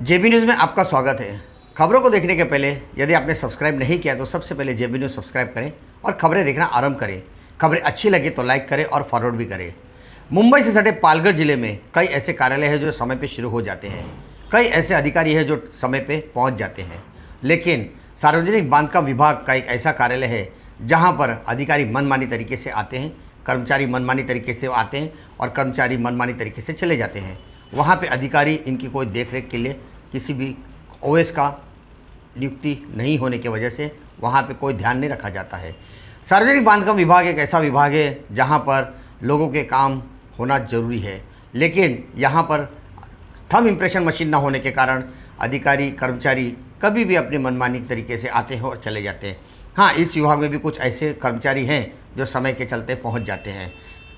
जेबी news में आपका स्वागत है। खबरों को देखने के पहले यदि आपने सब्सक्राइब नहीं किया तो सबसे पहले जेबी न्यूज़ सब्सक्राइब करें और खबरें देखना आरंभ करें। खबरें अच्छी लगे तो लाइक करें और फॉरवर्ड भी करें। मुंबई से सटे पालघर जिले में कई ऐसे कार्यालय हैं जो समय पर शुरू हो जाते हैं, कई ऐसे अधिकारी हैं जो समय पर पहुँच जाते हैं, लेकिन सार्वजनिक बांधकाम विभाग का एक ऐसा कार्यालय है जहाँ पर अधिकारी मनमानी तरीके से आते हैं, कर्मचारी मनमानी तरीके से आते हैं और कर्मचारी मनमानी तरीके से चले जाते हैं। वहाँ पे अधिकारी इनकी कोई देखरेख के लिए किसी भी ओएस का नियुक्ति नहीं होने की वजह से वहाँ पे कोई ध्यान नहीं रखा जाता है। सार्वजनिक बांधकाम विभाग एक ऐसा विभाग है जहाँ पर लोगों के काम होना जरूरी है, लेकिन यहाँ पर थंब इम्प्रेशन मशीन ना होने के कारण अधिकारी कर्मचारी कभी भी अपनी मनमानी तरीके से आते हैं और चले जाते हैं। हाँ, इस विभाग में भी कुछ ऐसे कर्मचारी हैं जो समय के चलते पहुँच जाते हैं।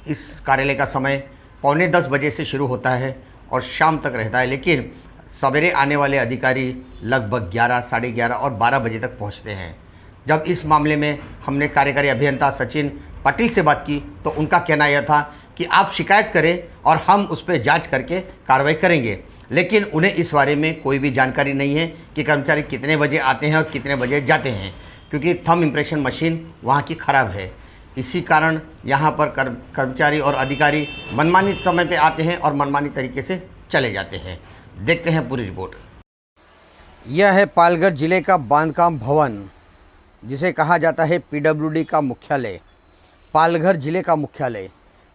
इस कार्यालय का समय 9:45 बजे से शुरू होता है और शाम तक रहता है, लेकिन सवेरे आने वाले अधिकारी लगभग 11, साढ़े 11 और 12 बजे तक पहुंचते हैं। जब इस मामले में हमने कार्यकारी अभियंता सचिन पाटिल से बात की तो उनका कहना यह था कि आप शिकायत करें और हम उस पर जांच करके कार्रवाई करेंगे, लेकिन उन्हें इस बारे में कोई भी जानकारी नहीं है कि कर्मचारी कितने बजे आते हैं और कितने बजे जाते हैं, क्योंकि थंब इम्प्रेशन मशीन वहाँ की ख़राब है। इसी कारण यहाँ पर कर्मचारी और अधिकारी मनमानी समय पे आते हैं और मनमानी तरीके से चले जाते हैं। देखते हैं पूरी रिपोर्ट। यह है पालघर जिले का बांधकाम भवन, जिसे कहा जाता है पीडब्ल्यूडी का मुख्यालय। पालघर जिले का मुख्यालय,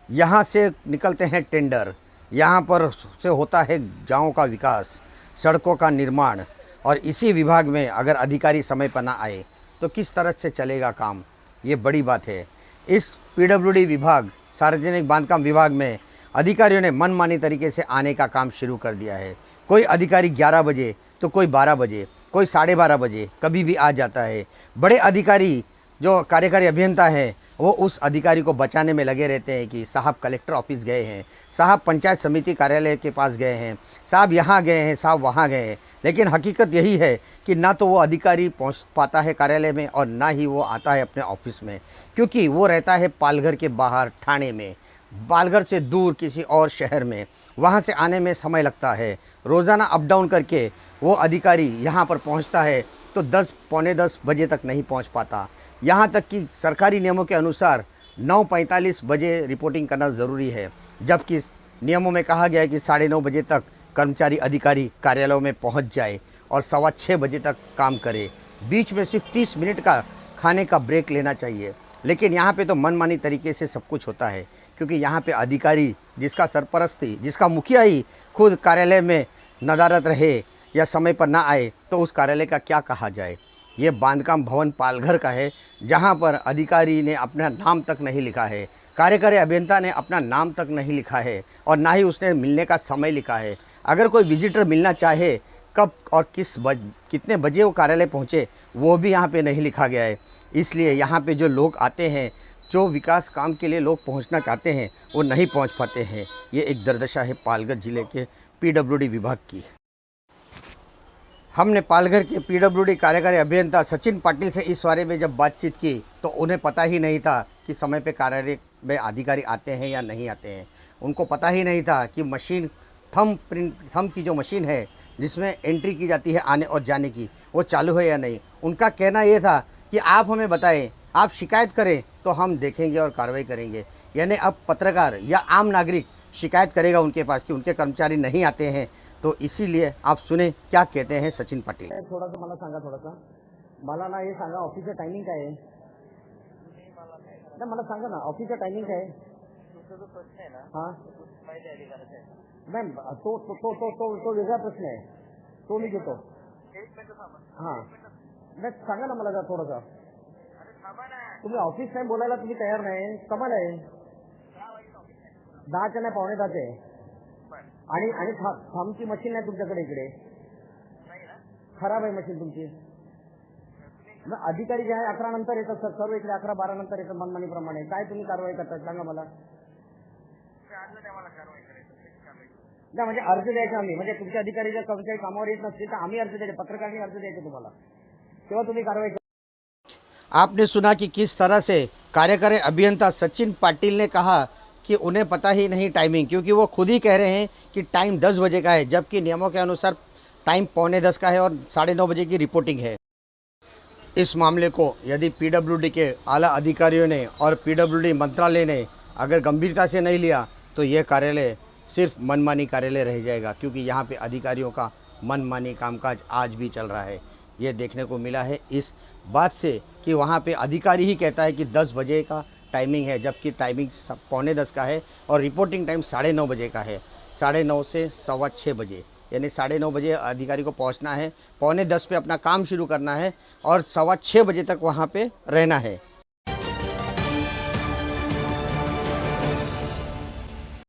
यहाँ से निकलते हैं टेंडर, यहाँ पर से होता है गाँव का विकास, सड़कों का निर्माण, और इसी विभाग में अगर अधिकारी समय पर ना आए तो किस तरह से चलेगा काम, ये बड़ी बात है। इस पीडब्ल्यूडी विभाग, सार्वजनिक बांधकाम विभाग में अधिकारियों ने मनमानी तरीके से आने का काम शुरू कर दिया है। कोई अधिकारी 11 बजे तो कोई 12 बजे, कोई 12:30 बजे कभी भी आ जाता है। बड़े अधिकारी जो कार्यकारी अभियंता हैं वो उस अधिकारी को बचाने में लगे रहते हैं कि साहब कलेक्टर ऑफिस गए हैं, साहब पंचायत समिति कार्यालय के पास गए हैं, साहब यहाँ गए हैं, साहब वहाँ गए हैं। लेकिन हकीकत यही है कि ना तो वो अधिकारी पहुँच पाता है कार्यालय में और ना ही वो आता है अपने ऑफिस में, क्योंकि वो रहता है पालघर के बाहर ठाणे में, पालघर से दूर किसी और शहर में। वहाँ से आने में समय लगता है। रोज़ाना अप डाउन करके वो अधिकारी यहाँ पर पहुँचता है तो 10, पौने 10 बजे तक नहीं पहुँच पाता। यहाँ तक कि सरकारी नियमों के अनुसार 9:45 बजे रिपोर्टिंग करना ज़रूरी है, जबकि नियमों में कहा गया है कि 9:30 बजे तक कर्मचारी अधिकारी कार्यालयों में पहुँच जाए और 6:15 बजे तक काम करे। बीच में सिर्फ 30 मिनट का खाने का ब्रेक लेना चाहिए, लेकिन यहाँ पे तो मनमानी तरीके से सब कुछ होता है, क्योंकि यहाँ पे अधिकारी जिसका सरपरस्ती, जिसका मुखिया ही खुद कार्यालय में नदारत रहे या समय पर ना आए तो उस कार्यालय का क्या कहा जाए। ये बांधकाम भवन पालघर का है, जहाँ पर अधिकारी ने अपना नाम तक नहीं लिखा है, कार्यकारी अभियंता ने अपना नाम तक नहीं लिखा है और ना ही उसने मिलने का समय लिखा है। अगर कोई विजिटर मिलना चाहे कब और कितने बजे वो कार्यालय पहुँचे वो भी यहाँ पे नहीं लिखा गया है। इसलिए यहाँ पे जो लोग आते हैं, जो विकास काम के लिए लोग पहुँचना चाहते हैं, वो नहीं पहुँच पाते हैं। ये एक दुर्दशा है पालघर जिले के पीडब्ल्यूडी विभाग की। हमने पालघर के पीडब्ल्यूडी कार्यकारी अभियंता सचिन पाटिल से इस बारे में जब बातचीत की तो उन्हें पता ही नहीं था कि समय पे कार्यालय में अधिकारी आते हैं या नहीं आते हैं। उनको पता ही नहीं था कि मशीन थंब की जो मशीन है जिसमें एंट्री की जाती है आने और जाने की, वो चालू है या नहीं। उनका कहना ये था कि आप हमें बताएं, आप शिकायत करें तो हम देखेंगे और कार्रवाई करेंगे। यानी अब पत्रकार या आम नागरिक शिकायत करेगा उनके पास कि उनके कर्मचारी नहीं आते हैं। तो इसीलिए आप सुने क्या कहते हैं सचिन पाटिल। थोडासा मला सांगा, मला ना हे सांगा, ऑफिसचं टायमिंग काय आहे? नाही मला सांगा ना, ऑफिसचं टायमिंग काय आहे? तुमचा जो प्रश्न आहे ना, हां माहिती अधिकाराचा आहे. नाही, तो वेगळा प्रश्न आहे, तो मी घेतो. एक मिनिट थांबा. हां नाही सांगा ना मला जरा थोडासा. अरे थांबा ना. तुम्ही ऑफिस टाइम बोलायला तुम्ही तयार नाही, कमाल आहे. 10च्या नाही, 9:45 आहे. आणि थांबची मशीन नाही तुमच्याकडे इकडे, खराब आहे मशीन तुमची. मग अधिकारी जे आहे 11 नंतर येतात सर, सर्व इकडे 11-12 नंतर येतात मनमानीप्रमाणे. काय तुम्ही कारवाई करतात सांगा मला. नाही म्हणजे अर्ज द्यायचे आम्ही, म्हणजे तुमचे अधिकारी जर कर्मचारी कामावर येत नसतील तर आम्ही अर्ज द्यायचे, पत्रकारांनी अर्ज द्यायचे तुम्हाला, तेव्हा तुम्ही कारवाई. आपने सुना कि किस तरह से कार्यकारी अभियंता सचिन पाटिल ने कहा कि उन्हें पता ही नहीं टाइमिंग, क्योंकि वो खुद ही कह रहे हैं कि टाइम 10 बजे का है, जबकि नियमों के अनुसार टाइम 9:45 का है और 9:30 बजे की रिपोर्टिंग है। इस मामले को यदि पीडब्ल्यूडी के आला अधिकारियों ने और पीडब्ल्यूडी मंत्रालय ने अगर गंभीरता से नहीं लिया तो ये कार्यालय सिर्फ मनमानी कार्यालय रह जाएगा, क्योंकि यहाँ पे अधिकारियों का मनमानी कामकाज आज भी चल रहा है। ये देखने को मिला है इस बात से कि वहाँ पे अधिकारी ही कहता है कि 10 बजे का टाइमिंग है, जबकि टाइमिंग 9:45 का है और रिपोर्टिंग टाइम 9:30 बजे का है। 9:30 से 6:15 बजे, यानी 9:30 बजे अधिकारी को पहुंचना है, 9:45 पे अपना काम शुरू करना है और 6:15 बजे तक वहां पे रहना है।